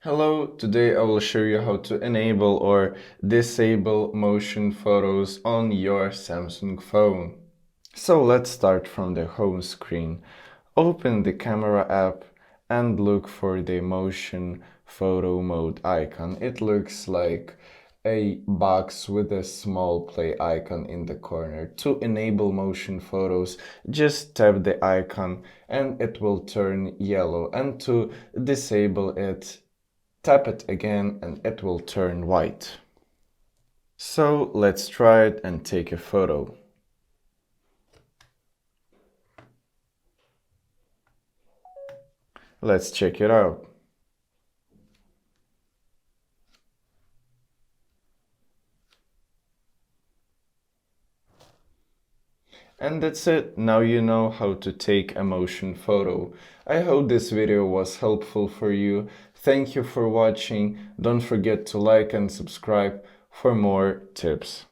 Hello, today I will show you how to enable or disable motion photos on your Samsung phone. So let's start from the home screen. Open the camera app and look for the motion photo mode icon. It looks like a box with a small play icon in the corner. To enable motion photos, just tap the icon and it will turn yellow. And to disable it, tap it again and it will turn white. So let's try it and take a photo. Let's check it out. And that's it. Now you know how to take a motion photo. I hope this video was helpful for you. Thank you for watching. Don't forget to like and subscribe for more tips.